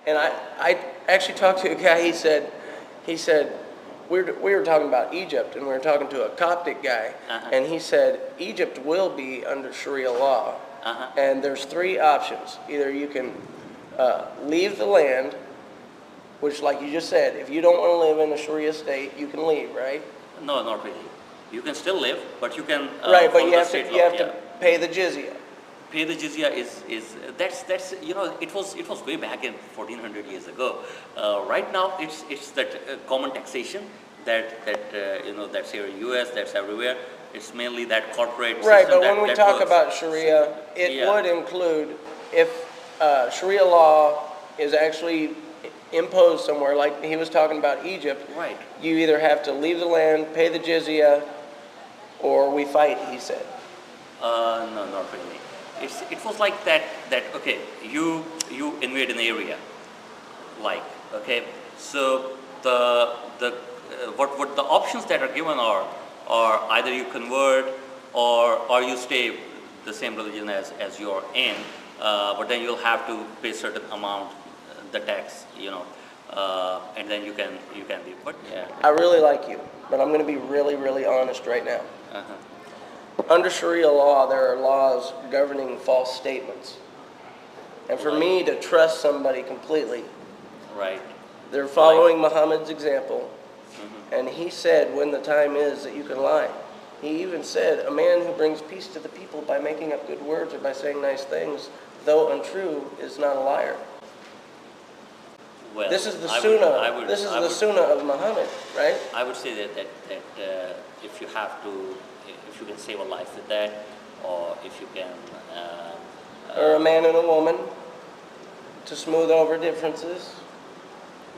And I actually talked to a guy, he said, we were talking about Egypt, and we were talking to a Coptic guy, and he said, Egypt will be under Sharia law, and there's three options. Either you can leave the land, which, like you just said, if you don't want to live in a Sharia state, you can leave, right? No, not really. You can still live, but you can right, but you have to pay the jizya. Pay the jizya is that's you know, it was way back in 1400 years ago. Right now it's that common taxation that you know, that's here in US, that's everywhere. It's mainly that corporate system. Right, but when we talk about Sharia, it would include if Sharia law is actually imposed somewhere, like he was talking about Egypt. Right. You either have to leave the land, pay the jizya, or we fight, he said. No, not really. It was like that okay, you invade an area, like, okay, so what the options that are given are either you convert or you stay the same religion as you're in, but then you'll have to pay certain amount, the tax, you know, and then you can leave. But yeah, I really like you, but I'm going to be really honest right now. Under Sharia law, there are laws governing false statements. And for me to trust somebody completely, right, they're following Muhammad's example. And he said when the time is that you can lie. He even said, a man who brings peace to the people by making up good words or by saying nice things, though untrue, is not a liar. Well, this is the sunnah. This is the sunnah of Muhammad, right? I would say that if you have to, if you can save a life with that, or if you can, or a man and a woman to smooth over differences,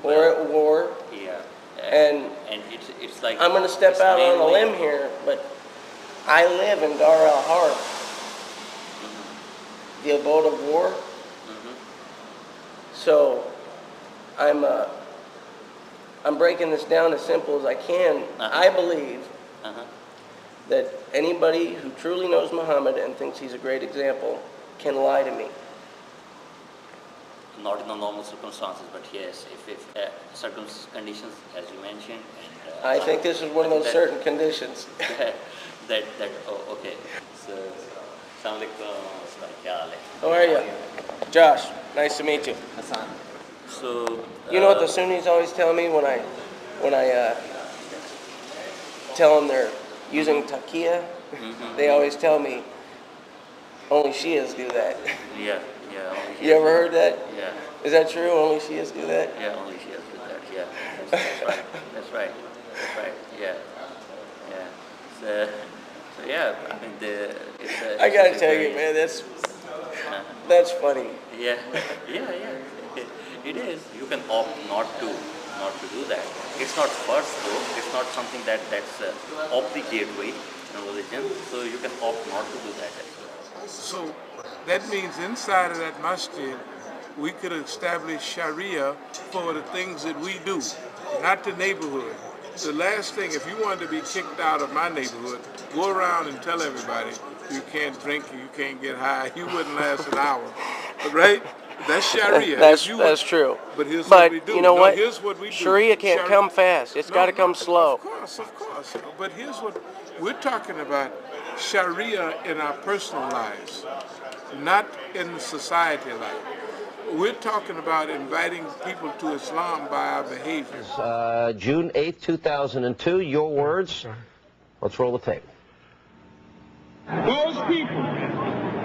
or at war. Yeah. And it's like, I'm going to step out on a limb here, but I live in Dar al Harb, the abode of war. So I'm breaking this down as simple as I can. I believe that anybody who truly knows Muhammad and thinks he's a great example can lie to me. Not in the normal circumstances, but yes, if certain conditions, as you mentioned. And, I think this is one of those certain conditions. Oh, okay. So, Assalamu alaikum. How are you? Josh, nice to meet you. Hassan. So, you know what the Sunnis always tell me when I tell them they're using taqiyya? They always tell me, only Shias do that. Yeah. You ever heard that? Yeah. Is that true? Only Shias do that? Yeah, only Shias do that. Yeah. That's right. Yeah. So yeah, I mean I gotta tell you, man, that's funny. Yeah. It is. You can opt not to do that. It's not first though. It's not something that's off the gateway in religion. So you can opt not to do that as well. So that means inside of that masjid, we could establish Sharia for the things that we do, not the neighborhood. The last thing, if you wanted to be kicked out of my neighborhood, go around and tell everybody you can't drink, you can't get high, you wouldn't last an hour, right? That's Sharia. That's true. But here's what we do. You know what? Here's what we do. Sharia can't come fast. It's got to come slow. Of course. But here's what we're talking about: Sharia in our personal lives, not in the society life. We're talking about inviting people to Islam by our behavior. June 8th, 2002. Your words. Let's roll the tape. Those people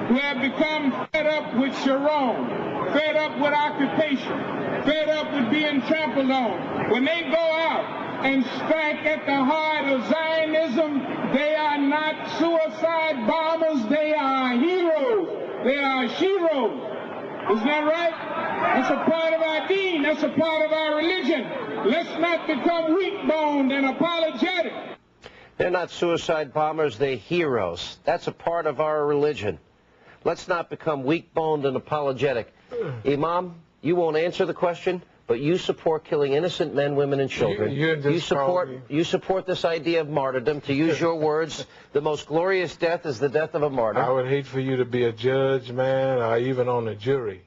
who have become fed up with Sharon, fed up with occupation, fed up with being trampled on, when they go out and strike at the heart of Zionism, they are not suicide bombers, they are heroes. They are sheroes. Isn't that right? That's a part of our deen. That's a part of our religion. Let's not become weak-boned and apologetic. They're not suicide bombers, they're heroes. That's a part of our religion. Let's not become weak-boned and apologetic. Imam, you won't answer the question, but you support killing innocent men, women, and children. You support this idea of martyrdom. To use your words, the most glorious death is the death of a martyr. I would hate for you to be a judge, man, or even on a jury.